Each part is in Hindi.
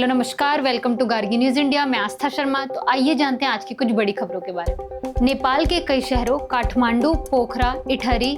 हेलो नमस्कार, welcome to Gargi news India. मैं आस्था शर्मा। तो आइए जानते हैं आज की कुछ बड़ी खबरों के बारे में। नेपाल के कई शहरों काठमांडू, पोखरा, इटहरी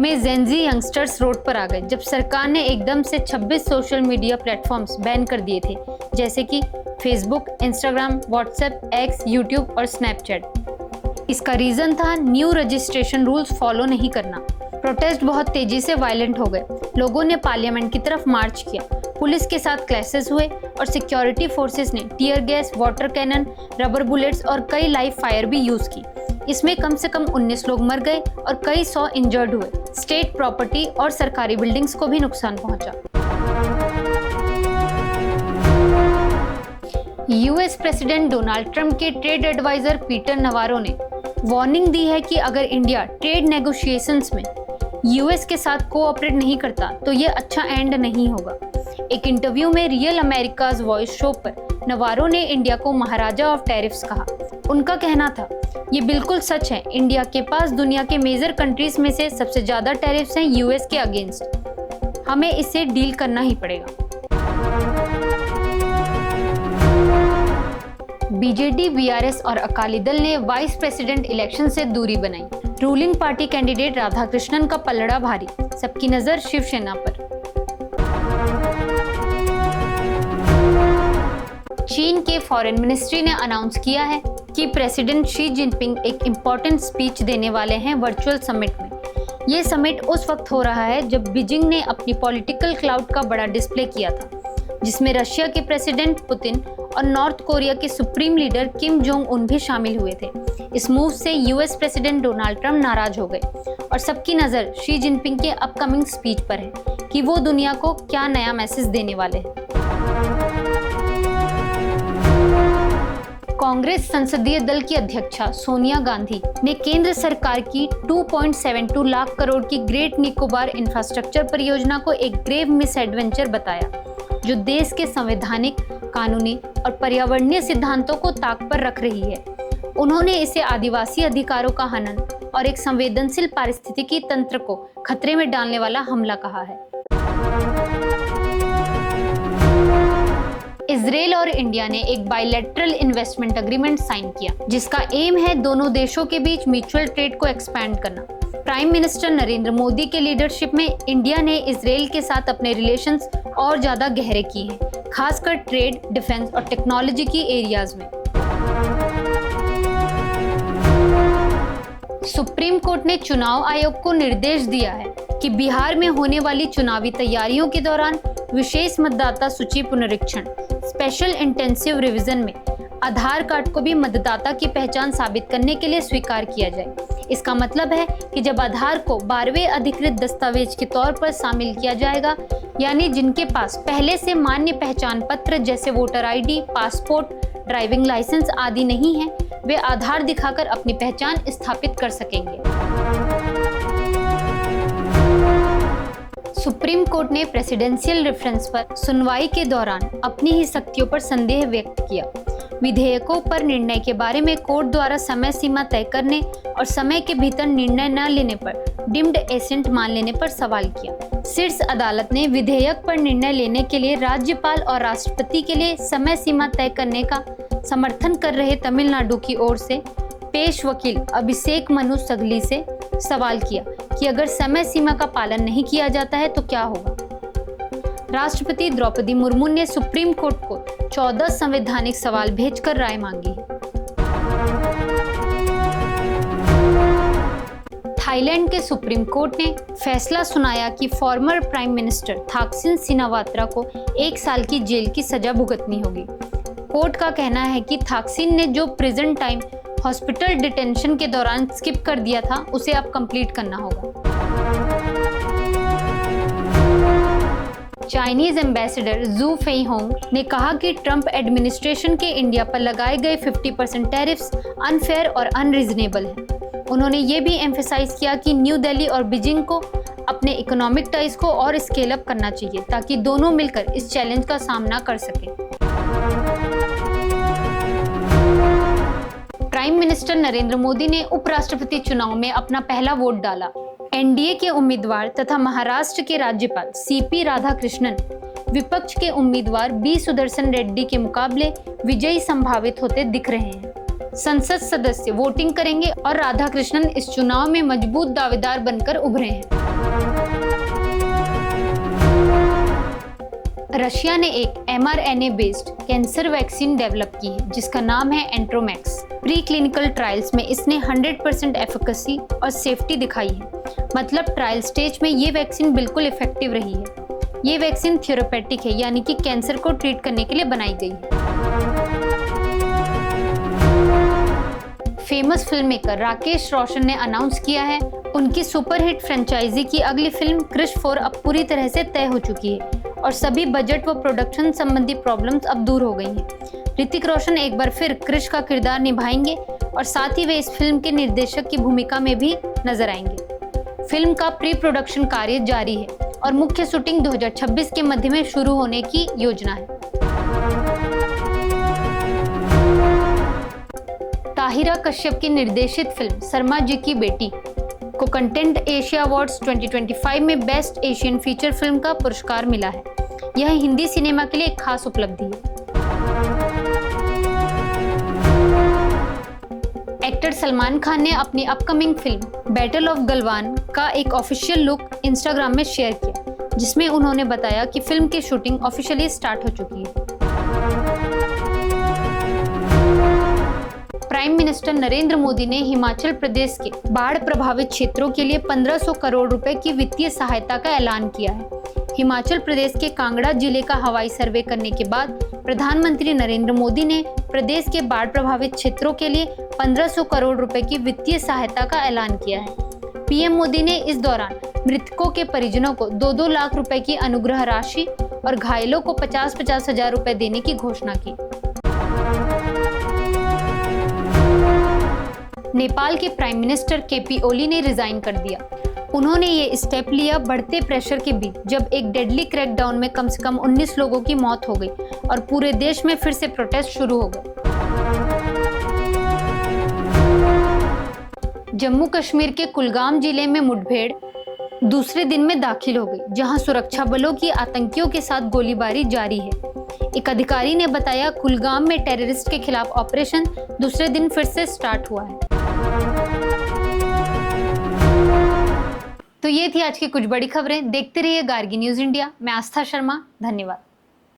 में जेनजी यंगस्टर्स रोड पर आ गए जब सरकार ने एकदम से 26 सोशल मीडिया प्लेटफॉर्म्स बैन कर दिए थे, जैसे कि Facebook, Instagram, WhatsApp, x, YouTube और स्नैपचैट। इसका रीजन था न्यू रजिस्ट्रेशन रूल्स फॉलो नहीं करना। प्रोटेस्ट बहुत तेजी से वायलेंट हो गए। लोगों ने पार्लियामेंट की तरफ मार्च किया, पुलिस के साथ क्लैशेस हुए और सिक्योरिटी फोर्सेस ने tear gas, water cannon, rubber bullets और कई लाइव फायर भी यूज की। इसमें कम से कम 19 लोग मर गए और कई 100 इंजर्ड हुए। स्टेट प्रॉपर्टी और सरकारी बिल्डिंग्स को भी नुकसान पहुंचा। यूएस प्रेसिडेंट डोनाल्ड ट्रंप के ट्रेड एडवाइजर पीटर नवारो ने वार्निंग दी है कि अगर इंडिया ट्रेड नेगोशिएशंस में यूएस के साथ कोऑपरेट नहीं करता तो ये अच्छा एंड नहीं होगा। एक इंटरव्यू में रियल अमेरिकाज वॉइस शो पर नवारो ने इंडिया को महाराजा ऑफ टैरिफ्स कहा। उनका कहना था, ये बिल्कुल सच है, इंडिया के पास दुनिया के मेजर कंट्रीज में से सबसे ज्यादा टैरिफ्स हैं यूएस के अगेंस्ट। हमें इससे डील करना ही पड़ेगा। बीजेडी, बीआरएस और अकाली दल ने वाइस प्रेसिडेंट इलेक्शन से दूरी बनाई। रूलिंग पार्टी कैंडिडेट राधाकृष्णन का पलड़ा भारी, सबकी नजर शिवसेना पर। चीन के फॉरेन मिनिस्ट्री ने अनाउंस किया है कि प्रेसिडेंट शी जिनपिंग एक इम्पोर्टेंट स्पीच देने वाले हैं वर्चुअल समिट में। ये समिट उस वक्त हो रहा है जब बीजिंग ने अपनी पॉलिटिकल क्लाउड का बड़ा डिस्प्ले किया था, जिसमें रशिया के प्रेसिडेंट पुतिन और नॉर्थ कोरिया के supreme leader Kim Jong Un भी शामिल हुए थे। इस मूव से यूएस प्रेसिडेंट डोनाल्ड ट्रंप नाराज हो गए और सबकी नजर शी जिनपिंग के अपकमिंग स्पीच पर है कि वो दुनिया को क्या नया मैसेज देने वाले हैं। कांग्रेस संसदीय दल की अध्यक्षा सोनिया गांधी ने केंद्र सरकार की 2.72 लाख करोड़ की ग्रेट निकोबार इंफ्रास्ट्रक्चर परियोजना को एक ग्रेव मिसएडवेंचर बताया, जो देश के संवैधानिक, कानूनी और पर्यावरणीय सिद्धांतों को ताक पर रख रही है। उन्होंने इसे आदिवासी अधिकारों का हनन और एक संवेदनशील पारिस्थितिकी तंत्र को खतरे में डालने वाला हमला कहा है। इजरायल और इंडिया ने एक बायलैटरल इन्वेस्टमेंट एग्रीमेंट साइन किया, जिसका एम है दोनों देशों के बीच म्यूचुअल ट्रेड को एक्सपैंड करना। प्राइम मिनिस्टर नरेंद्र मोदी के लीडरशिप में इंडिया ने इजरायल के साथ अपने रिलेशंस और ज्यादा गहरे किए हैं, खासकर ट्रेड, डिफेंस और टेक्नोलॉजी की एरियाज में। सुप्रीम कोर्ट ने चुनाव आयोग को निर्देश दिया है कि बिहार में होने वाली चुनावी तैयारियों के दौरान विशेष मतदाता सूची पुनरीक्षण, स्पेशल इंटेंसिव रिवीजन में आधार कार्ड को भी मतदाता की पहचान साबित करने के लिए स्वीकार किया जाए। इसका मतलब है कि जब आधार को 12वें अधिकृत दस्तावेज के तौर पर शामिल किया जाएगा, यानी जिनके पास पहले से मान्य पहचान पत्र जैसे voter ID, passport, driving licence आदि नहीं है, वे आधार दिखाकर अपनी पहचान स्थापित कर सकेंगे। सुप्रीम कोर्ट ने प्रेसिडेंशियल रेफरेंस पर सुनवाई के दौरान अपनी ही शक्तियों पर संदेह व्यक्त किया। विधेयकों पर निर्णय के बारे में कोर्ट द्वारा समय सीमा तय करने और समय के भीतर निर्णय न लेने पर डीम्ड एसेंट मान लेने पर सवाल किया। शीर्ष अदालत ने विधेयक पर निर्णय लेने के लिए राज्यपाल और राष्ट्रपति के लिए समय सीमा तय करने का समर्थन कर रहे तमिलनाडु की ओर से पेश वकील अभिषेक मनु सगली से सवाल किया कि अगर समय सीमा का पालन नहीं किया जाता है तो क्या होगा। राष्ट्रपति द्रौपदी मुर्मू ने सुप्रीम कोर्ट को 14 संवैधानिक सवाल भेजकर राय मांगी। थाईलैंड के सुप्रीम कोर्ट ने फैसला सुनाया कि फॉर्मर प्राइम मिनिस्टर थाकसिन सिनावात्रा को 1 साल की जेल की सजा भुगतनी होगी। कोर्ट का कहना है कि थाकसिन ने जो प्रिजन टाइम हॉस्पिटल डिटेंशन के दौरान स्किप कर दिया था, उसे अब कंप्लीट करना होगा। चाइनीज एम्बेसडर जू फेईहोंग ने कहा कि ट्रंप एडमिनिस्ट्रेशन के इंडिया पर लगाए गए 50% टैरिफ्स अनफेयर और अनरीजनेबल हैं। उन्होंने ये भी एम्फेसाइज किया कि न्यू दिल्ली और बीजिंग को अपने इकोनॉमिक टाइज को और स्केल अप करना चाहिए ताकि दोनों मिलकर इस चैलेंज का सामना कर सकें। प्राइम मिनिस्टर नरेंद्र मोदी ने उपराष्ट्रपति चुनाव में अपना पहला वोट डाला। एनडीए के उम्मीदवार तथा महाराष्ट्र के राज्यपाल सीपी राधाकृष्णन विपक्ष के उम्मीदवार बी सुदर्शन रेड्डी के मुकाबले विजयी संभावित होते दिख रहे हैं। संसद सदस्य वोटिंग करेंगे और राधाकृष्णन इस चुनाव में मजबूत दावेदार बनकर उभरे हैं। रशिया ने एक mRNA based cancer vaccine develop की है जिसका नाम है एंट्रोमैक्स। प्री क्लिनिकल ट्रायल्स में इसने 100% एफिकेसी और सेफ्टी दिखाई है, मतलब ट्रायल स्टेज में ये वैक्सीन बिल्कुल इफेक्टिव रही है। ये वैक्सीन थेरेपेटिक है, यानी कि कैंसर को ट्रीट करने के लिए बनाई गई है। Famous film maker Rakesh Roshan ने अनाउंस किया है उनकी सुपरहिट फ्रेंचाइजी की अगली फिल्म क्रिश 4 अब पूरी तरह से तय हो चुकी है और सभी बजट व प्रोडक्शन संबंधी प्रॉब्लम्स अब दूर हो गई हैं। ऋतिक रोशन एक बार फिर क्रिश का किरदार निभाएंगे और साथ ही वे इस फिल्म के निर्देशक की भूमिका में भी नजर आएंगे। फिल्म का प्री प्रोडक्शन कार्य जारी है और मुख्य शूटिंग 2026 के मध्य में शुरू होने की योजना है। ताहिरा कश्यप की निर्देशित फिल्म शर्मा जी की बेटी को कंटेंट एशिया अवार्ड्स 2025 में बेस्ट एशियन फीचर फिल्म का पुरस्कार मिला है। यह हिंदी सिनेमा के लिए एक खास उपलब्धि है। एक्टर सलमान खान ने अपनी upcoming film battle of Galwan का एक ऑफिशियल लुक इंस्टाग्राम में शेयर किया, जिसमें उन्होंने बताया कि फिल्म की शूटिंग ऑफिशियली स्टार्ट हो चुकी है। प्राइम मिनिस्टर नरेंद्र मोदी ने हिमाचल प्रदेश के बाढ़ प्रभावित क्षेत्रों के लिए 1500 करोड़ रुपए की वित्तीय सहायता का ऐलान किया है। हिमाचल प्रदेश के कांगड़ा जिले का हवाई सर्वे करने के बाद प्रधानमंत्री नरेंद्र मोदी ने प्रदेश के बाढ़ प्रभावित क्षेत्रों के लिए 1500 करोड़ रुपए की वित्तीय सहायता का ऐलान किया है। पीएम मोदी ने इस दौरान मृतकों के परिजनों को 2-2 लाख रुपए की अनुग्रह राशि और घायलों को 50-50 हजार रुपए देने की घोषणा की। नेपाल के प्राइम मिनिस्टर केपी ओली ने रिजाइन कर दिया। उन्होंने ये स्टेप लिया बढ़ते प्रेशर के बीच, जब एक डेडली क्रैकडाउन में कम से कम 19 लोगों की मौत हो गई और पूरे देश में फिर से प्रोटेस्ट शुरू हो गए। जम्मू कश्मीर के कुलगाम जिले में मुठभेड़ दूसरे दिन में दाखिल हो गई, जहां सुरक्षा बलों की आतंकियों के साथ गोलीबारी जारी है। एक अधिकारी ने बताया कुलगाम में टेररिस्ट के खिलाफ ऑपरेशन दूसरे दिन फिर से स्टार्ट हुआ है। तो ये थी आज की कुछ बड़ी खबरें। देखते रहिए गार्गी न्यूज इंडिया। मैं आस्था शर्मा, धन्यवाद।